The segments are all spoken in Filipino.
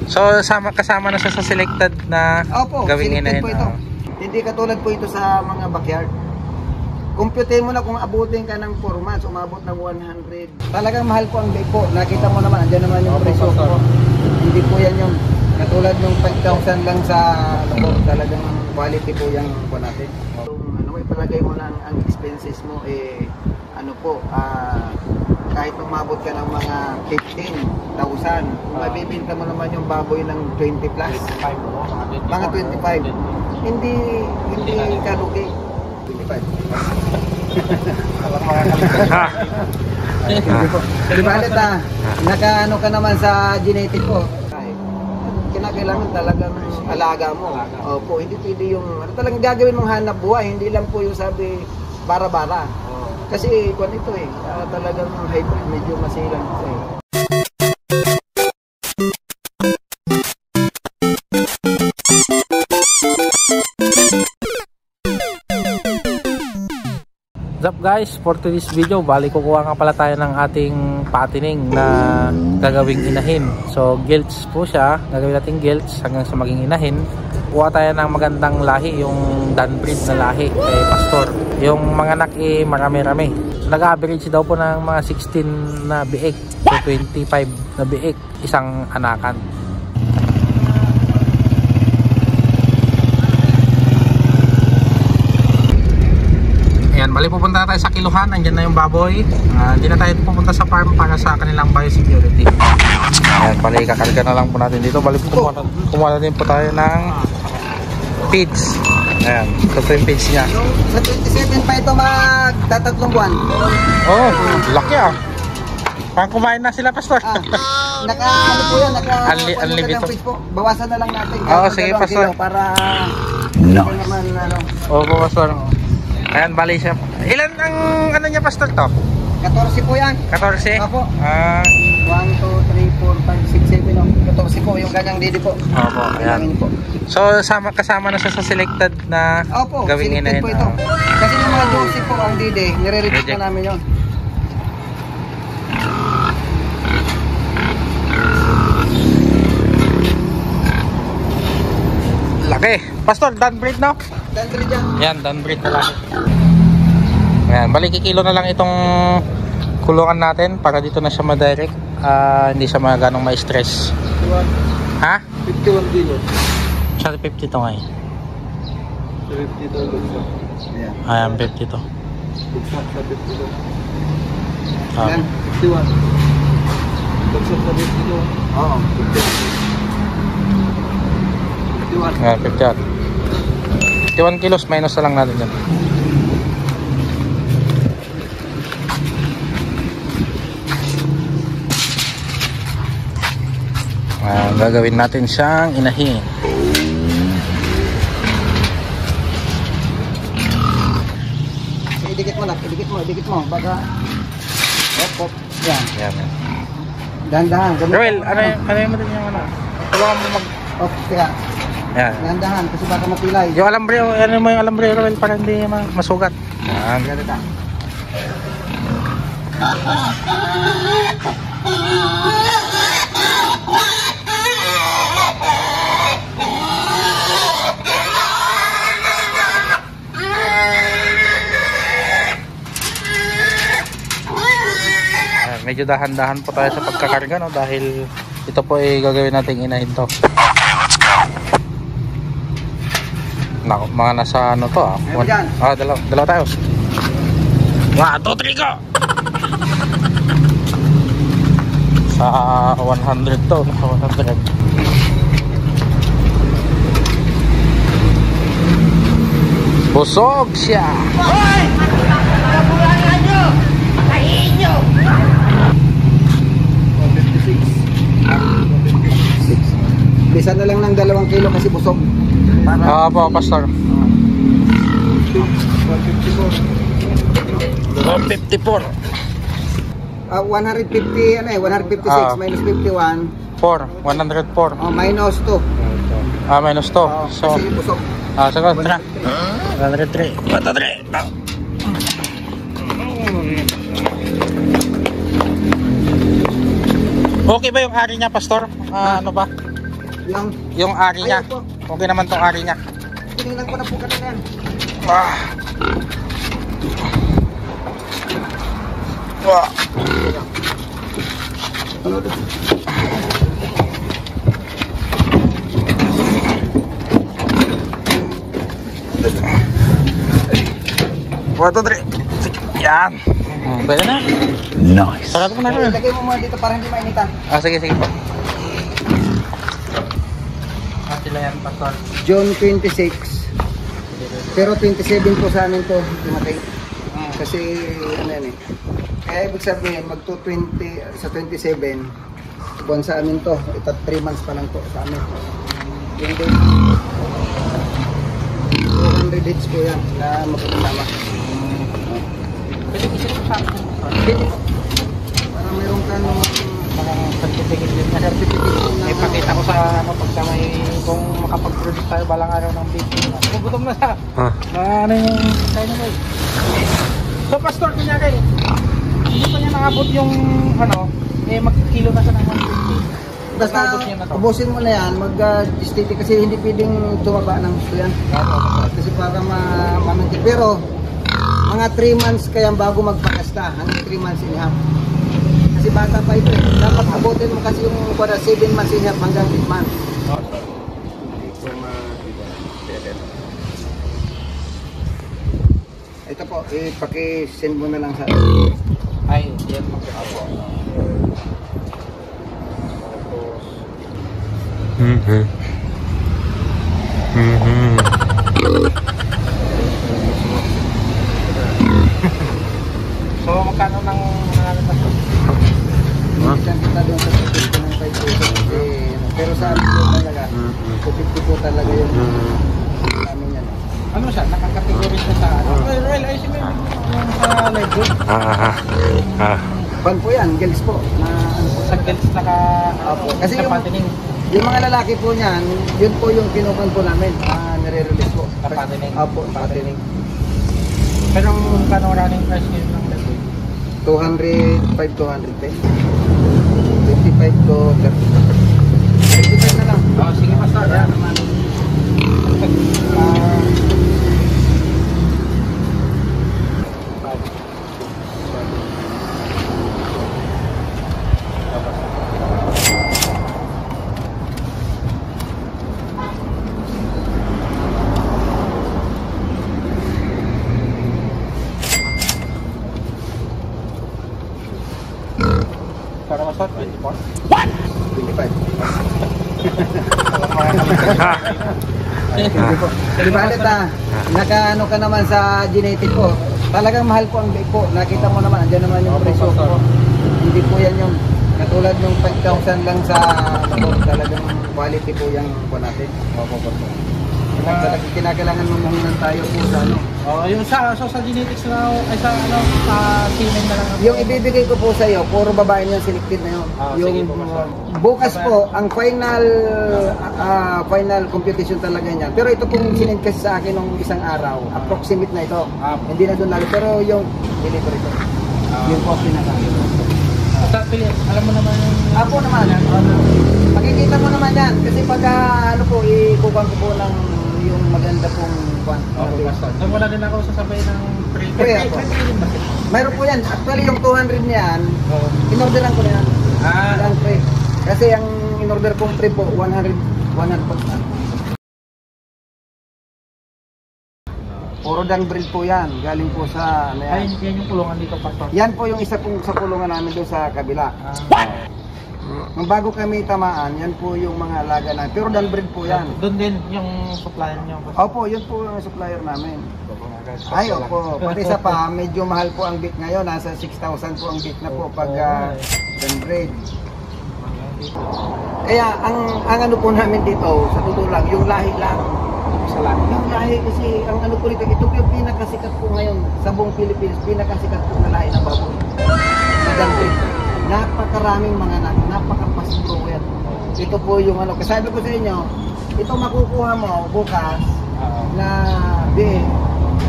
So kasama na siya sa selected na gawing inahin. Po ito. Hindi katulad po ito sa mga backyard. Computein mo na kung abutin ka ng 4 months, umabot ng 100. Talagang mahal po ang bake po. Nakita mo naman, andyan naman yung presyo po. Hindi po yan yung katulad ng 5,000 lang sa loob. Talagang quality po yung po natin. Ano, ipalagay mo lang ang expenses mo, ano po, kahit umabot ka ng mga 15,000, mabibinta mo naman yung baboy ng 20 plus. Mga 25. Hindi ka lugi. 25. Di balit nakaano ka naman sa genetic ko. Kinakailangan talagang alaga mo. Opo, hindi pwede yung talagang gagawin mong hanap buhay, hindi lang po yung sabi bara-bara. Kasi kung ito talagang hybrid, medyo masilang ito What's up guys, for today's video, bali kukuha nga pala tayo ng ating patining na gagawing inahin. So gilts po siya, gagawin natin gilts hanggang sa maging inahin. Kuha tayo ng magandang lahi, yung Dunbreed na lahi kay Pastor. Yung mga anak marami-rami. So nag-average daw po ng mga 16 na biik to 25 na biik isang anakan. Ayan, bali pupunta na tayo sa kiluhan. Andyan na yung baboy. Hindi na tayo pupunta sa farm para sa kanilang biosecurity. Ayan, bali kakarga na lang po natin dito. Bali kumuha na din po tayo ng feeds. Ayan, ito yung feeds niya. Sa 27 pa ito magtatatlong buwan. Oh, laki Parang kumain na sila, Pastor. Ano po yan, unlimited po. Bawasan na lang natin. Oo, sige, Pastor. Para naman, Opo, Pastor. Ayan, bali siya. Ilan ang ano niya, Pastor, to? 14 po yan. 14? Opo. 1, 2, 3, 4, 5, 6, 7, 14 po yung kanyang didi po. Opo, ayan. So, kasama na siya sa selected na gawing inahin. Po ito. Kasi yung mga 12 po ang didi, nire-repeat na namin yun. Laki. Pastor, Dunbreed no? Dunbreed yan. Yan, Dunbreed na laki. Ayan, bali kikilo na lang itong kulungan natin para dito na siya ma-direct. Hindi siya ganong ma-stress. 51. Ha? 51 kilo. Sa 50 to ngayon. 50 to. Ayan, 50 to. Buksak sa 50 to. Ayan, 51. Buksak sa 50 to. Oo, 51. Ayan, 51 kilos minus na lang natin dyan. Gagawin natin siyang inahin. Idikit mo lang, idikit mo. Baka hop. Yan. Yan. Dahan-dahan. Roel, ano yung din yung ano? Tulungan mo teka. Yan. Dahan-dahan kasi baka mapilay. Yung alambre, ano mo yung alambre, Roel, para hindi masugat. Yan. Ganito. Medyo dahan-dahan po tayo sa pagkakarga, no? Dahil ito po ay gagawin nating inahin to. Mga nasa ano to dalawa tayo. 1, 2, 3 go! Sa 100 to, 100. Busog siya! Hoy! Kabulangan nyo! Kahihin nyo! 156. Bisa na lang ng 2 kilo kasi busog. Po, Pastor. 154. 150, 156 minus 51. 104. Minus 2. Minus 2. So, kasi busog. sagot na. 103. 103. Okay ba yung ari niya, Pastor? Ano ba? Yung ari niya. Ayun po. Okay naman tong ari niya. Tinignan ko na po kanina yan. Ah. Wah. One, two, three. Yan. Pwede na. Nice. Sarap ko na rin. Ilagay mo muna dito para hindi mainitan. Sige, sige po. Sila yan, Pastor. June 26. Pero 27 po sa amin to dumating. Kasi ano yan eh. Kaya ibig sabihin magto 20 sa 27 buwan sa amin to. Ito 3 months pa lang to sa amin. Yung day 200 hits po yan na magkakasama. Pwede ko sila sa akin. Pwede po. Parang meron ka nung Certificate din na certificate. Ipakita ko sa ano pag sa may kung makapag-produce tayo balang araw ng baking. Gutom na sa. Ano yung tayo na guys. So Pastor kunyari, hindi pa niya nakabot yung ano, magkikilo na siya ng 150. basta ubusin mo na yan, mag-state kasi hindi pwedeng tumaba ng gusto yan. Kasi para mamanti. Pero mga 3 months kaya bago magpakasta, hanggang 3 months and a half. Kasi bata pa ito eh. Dapat abutin mo kasi yung 7 months and a half hanggang 8 months. Ito po, paki-send mo na lang sa ay, yan magkakapo. So, magkano ng nangalan na ito? Minsan kita doon sa 5,000. Pero sa amin po talaga, 250 po talaga yun. Namin yan. Ano siya? Nakakategory siya sa ano? Royal IC mo yung sa live group? Pan po yan, girls po. Na, ano po, Sa girls naka... Kasi yung mga lalaki po niyan, yun po yung kinukuhan po namin. Nire-release po. Sa patining? Opo, patining. Pero kano running price ngayon ng live group? 205, 210. 25 to 30. 25 na lang. Sige Pastor. Kaya naman. Para masot, 24? What? 25. Di ba ulit nakaano ka naman sa genetic ko. Talagang mahal po ang bake po. Nakita mo naman, andyan naman yung presyo ko. Hindi po yan yung katulad yung 5,000 lang sa talagang quality po yung po natin. Talagang kinakailangan mumuhunan tayo po sa ano. Yung sa genetics na ay sa ano sa semen na lang. Yung ibibigay ko po sa iyo, puro babae niyan selected na yun. Yung bukas po ang final computation talaga niyan. Pero ito pong sinend kasi sa akin nung isang araw, approximate na ito. Hindi na doon lalo pero yung delivery ko. Yung po pinaka. Sa Philip, alam mo naman yung Apo naman. Makikita mo naman yan kasi pag ano po ikukuha ko po ng yung maganda pong kwan. okay, Pastor. So wala din ako sasabay ng free. Mayroon po yan. Actually yung 200 niyan, in-orderan ko na yan. Lang pre. Kasi ang in-order kong pre po 100 po. Puro dang breed po yan. Galing po sa ano yan. Yan yung kulungan dito, Pastor. Yan po yung isa pong sa kulungan namin doon sa kabila. Nung bago kami tamaan, yan po yung mga alaga namin. Pero dan breed po yan. Doon din yung supplier niyo. Opo, yun po yung supplier namin. Ay, opo. Pati sa pa, medyo mahal po ang beef ngayon. Nasa 6,000 po ang beef na po pag dan breed. Kaya ang ano po namin dito, sa totoo lang, yung lahi lang. Yung lahi kasi, ang ano po dito, ito po yung pinakasikat po ngayon sa buong Pilipinas, pinakasikat po na lahi ng baboy. Na dan breed. Napakaraming mga anak, napaka-pasprower. Ito po yung ano, kasi sabi ko sa inyo, ito makukuha mo bukas na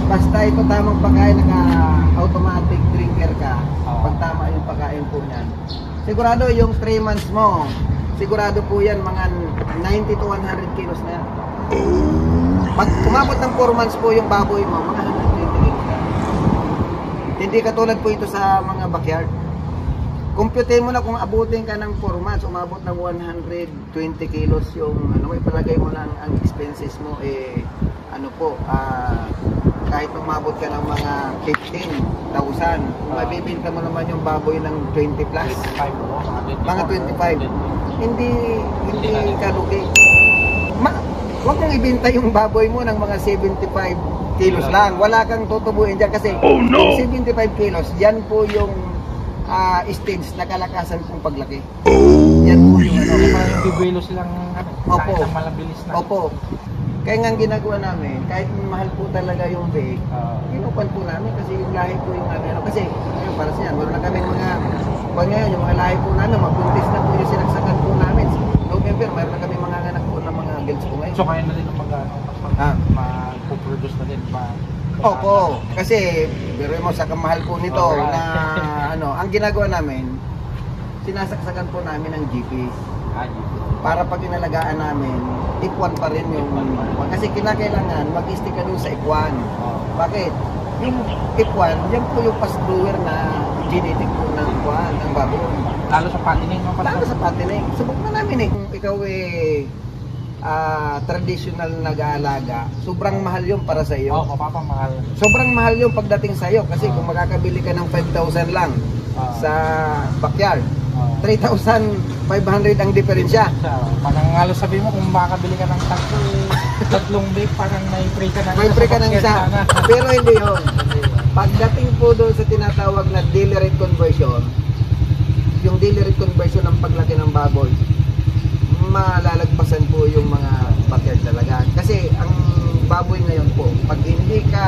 basta ito tamang pagkain, naka-automatic drinker ka, pag tama yung pagkain po niyan. Sigurado yung 3 months mo, sigurado po yan, mga 90 to 100 kilos na yan. Pag umabot ng 4 months po yung baboy mo, mga 120 kilos na. Hindi katulad po ito sa mga backyard. Compute mo na kung abutin ka ng 4 months, umabot ng 120 kilos yung ano, ipalagay mo na ang expenses mo, kahit umabot ka ng mga 15,000, kung mabibinta mo naman yung baboy ng 20 plus, mga 25, hindi ka lugi. Huwag kang ibinta yung baboy mo ng mga 75 kilos lang, wala kang tutubuin dyan kasi 75 kilos, yan po yung stage na kalakasan kong paglaki. Yan po yung ano. Parang bibilo silang Opo. ng malabilis na. Opo. Kaya nga ang ginagawa namin, kahit mahal po talaga yung bake, kinupan po namin kasi yung lahi po yung ano. Kasi, ayun, para siya, meron na kami mga, ngayon, yung mga lahi po namin, magbuntis na po yung sinaksakan po namin. November, meron na kami mga anak po ng mga girls po ngayon. So kaya na din mag-produce na din pa. Opo, kasi biro mo sa kamahal po nito na ano, ang ginagawa namin, sinasaksakan po namin ng GP. Para pag inalagaan namin, ipwan pa rin yung kasi kinakailangan mag-stick ka dun sa ipwan. Bakit? Yung ipwan, yan po yung fast grower na genetic po ng ipwan, ng baboy. Lalo sa patining, no? Lalo sa patining. Subok na namin eh. Kung ikaw traditional nag-aalaga, sobrang mahal yun para sa iyo. Oo, papamahal. Sobrang mahal yun pagdating sa iyo kasi kung makakabili ka ng 5,000 lang sa backyard, 3,500 ang diferensya. Parang halos sabi mo kung makakabili ka ng tatlong bake, parang may free ka na. May free ka ng isa. Pero hindi yun. Pagdating po doon sa tinatawag na daily rate conversion, yung daily rate conversion ng paglaki ng baboy, malalagpasan po yung mga backyard talaga. Kasi ang baboy ngayon po, pag hindi ka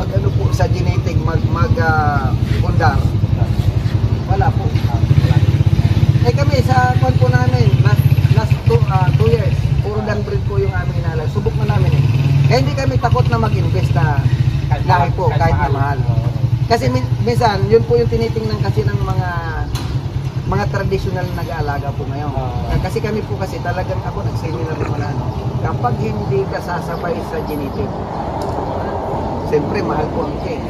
mag-ano po sa genetic, mag-bundar, wala po. Eh kami sa kwan po namin, last 2 years, puro land breed po yung aming inalag. Subok na namin eh. Kaya hindi kami takot na mag-invest na lahi po, kahit na mahal. Kasi minsan, yun po yung tinitingnan kasi ng mga traditional na nag-aalaga po ngayon. Kasi kami po kasi talagang ako nag-seminar naman na kapag hindi ka sasabay sa genetic, siyempre mahal po ang change.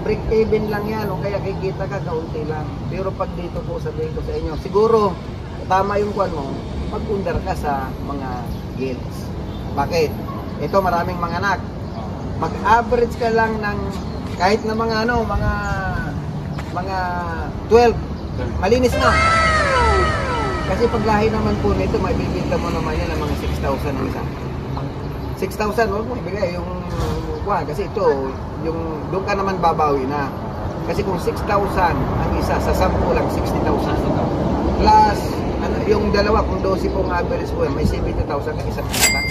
Break even lang yan o kaya kikita ka kaunti lang. Pero pag dito po sabihin ko sa inyo, siguro tama yung kwan mo, mag-undar ka sa mga guilds. Bakit? Ito maraming mga anak. Mag-average ka lang ng kahit na mga 12, malinis na. Kasi paglahi naman po nito, may bibinta mo naman yan ng mga 6,000 ang isa. 6,000, huwag mo ibigay yung kasi ito, yung doon ka naman babawi na. Kasi kung 6,000 ang isa, sa 10 lang 60,000. Plus, yung dalawa, kung 12 pong average po, may 70,000 ang isang kita.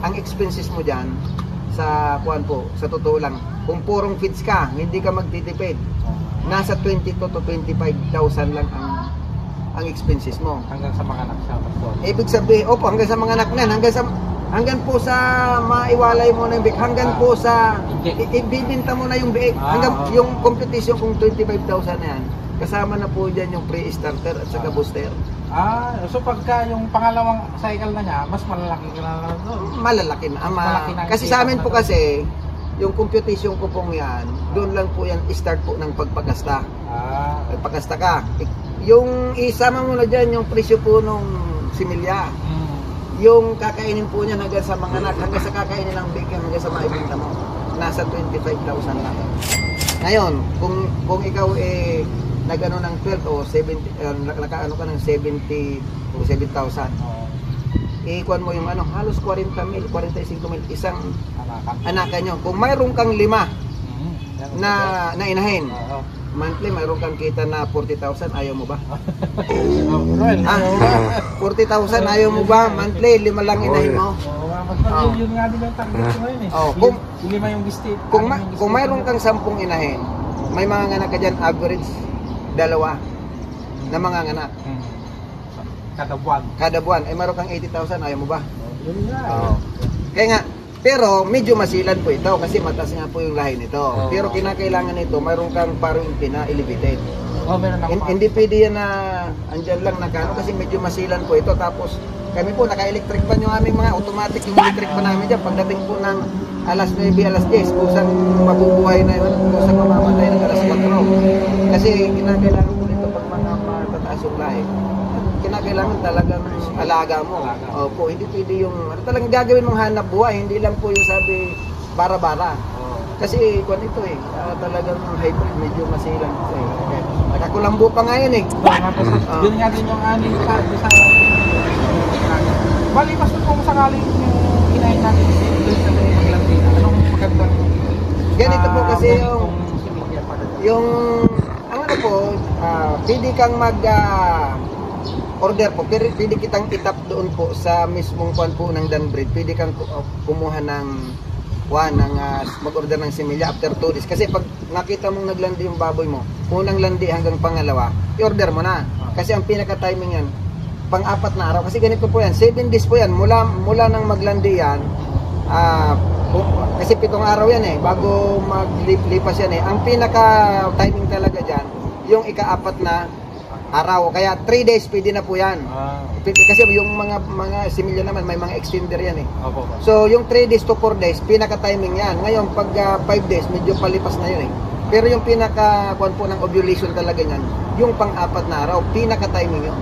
Ang expenses mo dyan, sa sa totoo lang, kung purong feeds ka, hindi ka magtitipid. Nasa 22 to 25,000 lang ang expenses mo. Hanggang sa mga anak siya. Ibig sabihin, hanggang sa mga anak na, hanggang po sa maiwalay mo na yung biik, hanggang po sa ibibinta mo na yung biik, hanggang yung competition kung 25,000 na yan, kasama na po dyan yung pre-starter at saka booster. So pagka yung pangalawang cycle na niya, mas malalaki ka na doon? Malalaki na. Kasi sa amin po kasi, yung computation ko pong yan, doon lang po yan start po ng pagpagasta. Pagpagasta ka. Yung isama mo na dyan yung presyo po nung similya. Yung kakainin po niya hanggang sa mga anak, hanggang sa kakainin ng bacon, hanggang sa maibinta mo, nasa 25,000 lang. Ngayon, kung ikaw nagano ng 12 o 70, nakaano ka ng 70 o 7,000. Ikuan mo yung halos 40 mil, 45 mil isang anakan nyo. Kung mayroon kang 5 na inahin, monthly mayroon kang kita na 40,000, ayaw mo ba? 40,000 ayaw mo ba? Monthly 5 lang inahin mo. Yun nga din yung target ko ngayon eh. Yung 5 yung bistit. Kung mayroon kang 10 inahin, may mga anak ka dyan, average 2 na mga anak. Kada buwan. Mayroon kang 80,000, ayaw mo ba? Yun nga. Kaya nga, pero medyo masilan po ito kasi mataas nga po yung lahi nito. Pero kinakailangan nito, mayroon kang parang na elevated. Oh, meron ako. Hindi pwede yan na andyan lang nakano kasi medyo masilan po ito. Tapos kami po naka-electric pan yung aming mga automatic yung electric pa namin dyan. Pagdating po ng alas 9, alas 10, kusang mabubuhay na yun, kusang mamamatay ng alas 4. Kasi kinakailangan po nito pag mga matataas yung lahi. Kinakailangan talagang alaga mo. Opo, hindi pwede yung talagang gagawin mong hanap buhay, hindi lang po yung sabi bara-bara. Kasi kung ito talagang hybrid, medyo masilang ito eh. Nakakulambo pa nga yun eh. Yun nga din yung aning sa bali, mas kung sakaling yung inahin natin sa maglandina, anong magandang ganito po kasi yung ang ano po, pwede kang mag order po, pero pwede kitang itap doon po sa mismong kuan po ng Danbred. Pwede kang kumuha ng mag-order ng similya after 2 days. Kasi pag nakita mong naglandi yung baboy mo, unang landi hanggang pangalawa, i-order mo na. Kasi ang pinaka-timing yan, pang-4 na araw. Kasi ganito po yan, 7 days po yan. Mula nang maglandi yan, kasi 7 araw yan eh, bago maglipas yan eh. Ang pinaka-timing talaga dyan, yung ika-4 na araw. Kaya 3 days pwede na po yan. Kasi yung mga similya naman, may mga extender yan eh. So yung 3 days to 4 days, pinaka-timing yan. Ngayon, pag 5 days, medyo palipas na yun eh. Pero yung pinaka-kuan po ng ovulation talaga yan, yung pang-4 na araw, pinaka-timing yun.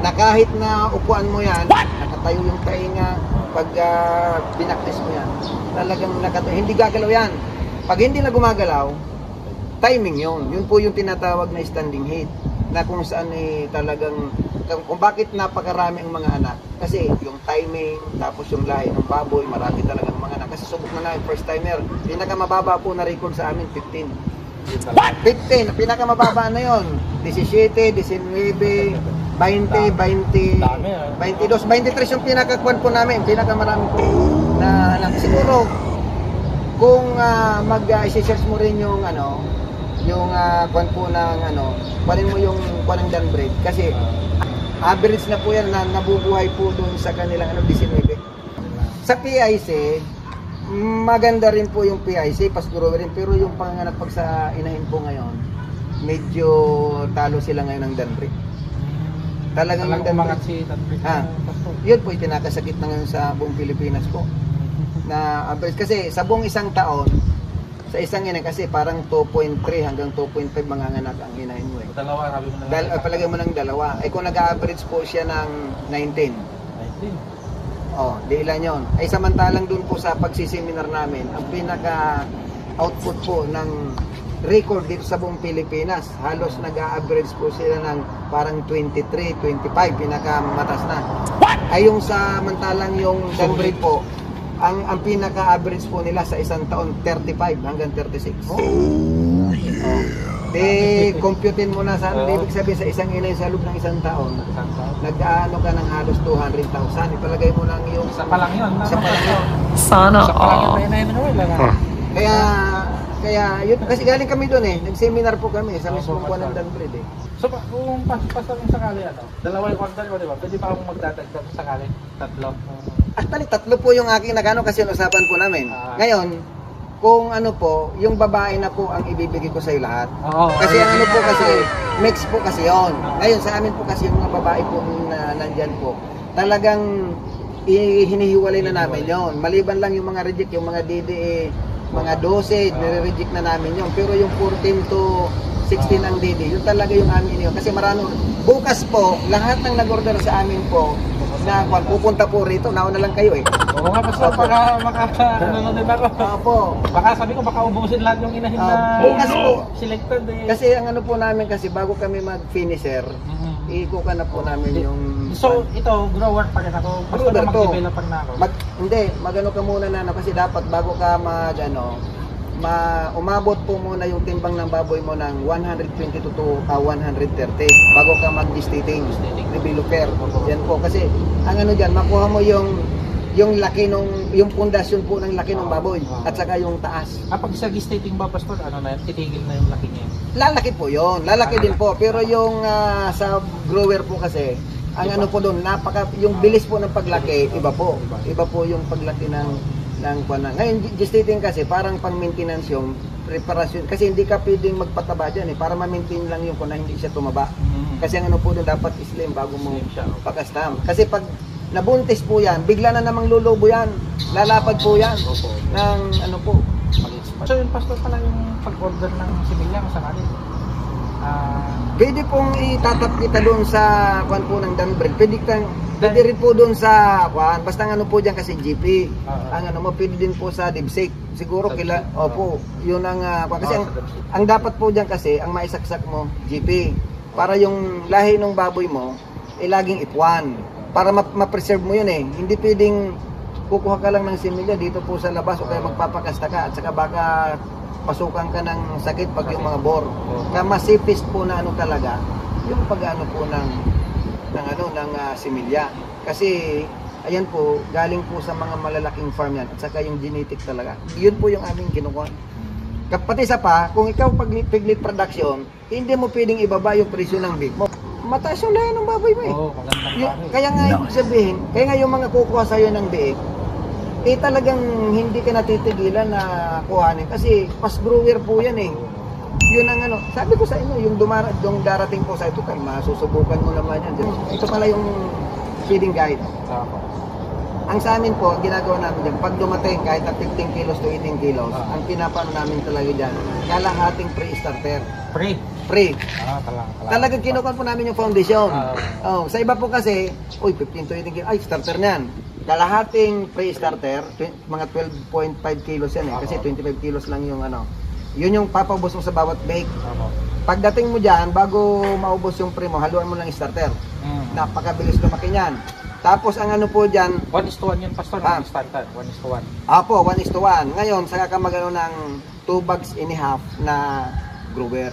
Na kahit na upuan mo yan, nakatayo yung tainga, pag binaktis mo yan, talagang nakatayo, hindi gagalaw yan. Pag hindi na gumagalaw, timing yun. Yun po yung tinatawag na standing heat. Na kung saan talagang, kung bakit napakarami ang mga anak. Kasi yung timing, tapos yung lahi ng baboy, marami talagang mga anak. Kasi subok na first timer. Pinakamababa po na record sa amin, 15. 15, pinakamababa na yon. 17, 19, 20, 22, 23 yung pinakakuan po namin. Pinakamarami po na anak. Siguro, kung mag-search mo rin yung yung kuan po ng kunin mo yung kuan ng Danbred kasi average na po yan na nabubuhay po doon sa kanilang 19. Sa PIC, maganda rin po yung PIC, pas-grower rin, pero yung panganganak pag sa inahin po ngayon, medyo talo sila ngayon ng Danbred. Talagang umangat si Danbred. Yun po itinakasakit na ngayon sa buong Pilipinas po. Na average kasi sa buong isang taon, sa isang ina kasi parang 2.3 hanggang 2.5 mga anak ang inahin mo eh. Dalawa, sabi mo na. Palagay mo ng dalawa. Ay kung nag-average po siya ng 19. Di ilan yun. Ay samantalang dun po sa pagsiseminar namin, ang pinaka-output po ng record dito sa buong Pilipinas, halos nag-average po sila ng parang 23, 25, pinaka-matas na. Ay yung samantalang yung Danbred po, ang pinaka-average po nila sa isang taon 35 hanggang 36. Computein mo na saan, ibig sabihin sa isang inay sa loob ng isang taon, nag-aano ka ng halos 200,000. Ipalagay mo lang yung sa palang yun. Sa palang yun. Sana Kaya yun, kasi galing kami doon eh, nag-seminar po kami sa mismong kuwan ng Danbred eh. So kung pasok ng sakali dalawa yung order ko, di ba? Pwede pa akong magdadagdag sa sakali? 3? Actually, 3 po yung aking nagano kasi usapan po namin. Ngayon, kung po, yung babae na po ang ibibigay ko sa iyo lahat. Kasi ang po kasi, mix po kasi yon. Ngayon, sa amin po kasi yung mga babae po na nandyan po, talagang hinihiwalay na namin yon. Maliban lang yung mga reject, yung mga DDE, mga dosage, nire-reject na namin yon. Pero yung 14 to 16 ang DD, yun talaga yung amin yun. Kasi marano, bukas po, lahat ng nag-order sa amin po, na pupunta po rito, nauna lang kayo eh. Oo nga, basta nanonood ako. Opo. Baka sabi ko, baka ubusin lahat yung inahin na bukas po selected eh. Kasi ang po namin kasi, bago kami mag-finisher, ikukan na po namin yung... So, ito, grower pa rin ako. Basta na mag-developer na ako. Hindi, magano ka muna na kasi dapat bago ka umabot po muna yung timbang ng baboy mo ng 122 to 130 bago ka mag-gestating developer. Yan po kasi ang diyan, makuha mo yung laki yung pundasyon po ng laki ng baboy at saka yung taas. Pag sa gestating ba, pastor, titigil na yung laki niya? Lalaki po yon, lalaki din po, pero yung sa grower po kasi ang po doon, yung bilis po ng paglaki, iba po yung paglaki ng kuwan. Ngayon, gestating kasi parang pang maintenance yung reparasyon. Kasi hindi ka pwedeng magpataba dyan para ma-maintain lang yung kung na hindi siya tumaba. Kasi ang ano po doon dapat slim bago mo pag-custom. Kasi pag nabuntis po yan, bigla na namang lulubo yan. Lalapad po yan ng ano po. So yun, Pastor, pala yung pag-order ng similya masakali. Pwede pong itatap kita doon sa kuan po ng Danbred. Pwede rin po doon sa kuan. Basta ano po diyan kasi GP. Ang ano mo pwede din po sa Dibsik. Siguro opo, yun ang kasi ang dapat po diyan kasi ang maisaksak mo GP para yung lahi ng baboy mo laging F1 para ma-preserve mo yun Hindi pwedeng kukuha ka lang ng similya dito po sa labas o kaya magpapakasta ka at saka baka pasukan ka ng sakit pag yung mga bore. Kaya mas safest po na ano talaga yung pag-ano po ng similya. Kasi ayan po, galing po sa mga malalaking farm yan at saka yung genetic talaga. Yun po yung aming kinukuha. Pati sa pa, kung ikaw piglet production, hindi mo pwedeng ibaba yung presyo ng beef mo. Mataas yung lahi ng baboy mo Kaya nga ibig sabihin, kaya nga yung mga kukuha sa'yo ng beef, talagang hindi ka natitigilan na kuhanin kasi pas grower po yan Yun ang ano, sabi ko sa inyo, yung darating po sa ito, masusubukan mo naman yan. Ito pala yung feeding guide. Ang sa amin po, ginagawa namin dyan, pag dumating kahit na 15 kilos to 18 kilos, ang pinapano namin talaga dyan, kalahating pre-starter. Pre. Talagang kinukuha po namin yung foundation. Sa iba po kasi, 15 to 18 kilos, starter na yan. Kalahating pre-starter, mga 12.5 kilos yan kasi 25 kilos lang yung ano. Yun yung papaubos mo sa bawat bake. Pagdating mo dyan, bago maubos yung pre mo, haluan mo lang yung starter. Napakabilis lumaki niyan. Tapos ang ano po dyan, 1:1 yun, Pastor, starter, 1:1. Apo, 1:1. Ngayon, saka ka magano ng 2 bags and a half na grower.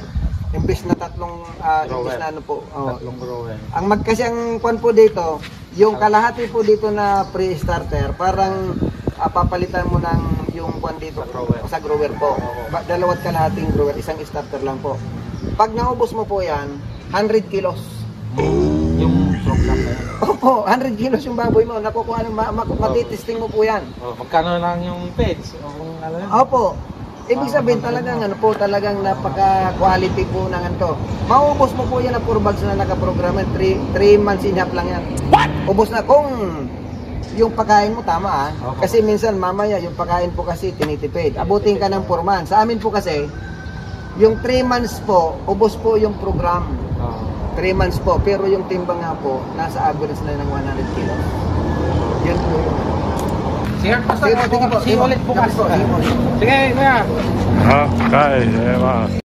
Imbes na tatlong tatlong grower. Kasi ang kwan po dito, yung kalahati po dito na pre-starter, parang papalitan mo ng yung kwan dito sa grower po. Dalawat kalahating grower, isang starter lang po. Pag naubos mo po yan, 100 kilos. Yung program na yan. Opo, 100 kilos yung baboy mo. Nakukuha ng matitesting mo po yan. Magkano lang yung peds? Opo. Ibig sabihin talagang talagang napaka-quality po ng ano. Maubos mo po yan na 4 bags na nakaprograma. 3 months in half lang yan. What? Ubos na kung yung pagkain mo tama Kasi minsan mamaya yung pagkain po kasi tinitipid. Abutin ka ng 4 months. Sa amin po kasi, yung 3 months po, ubos po yung program. 3 months po. Pero yung timbang nga po, nasa average na ng 100 kilos. Yun po yung Sige, Pastor. Sige ulit bukas. Sige, kuya. Okay,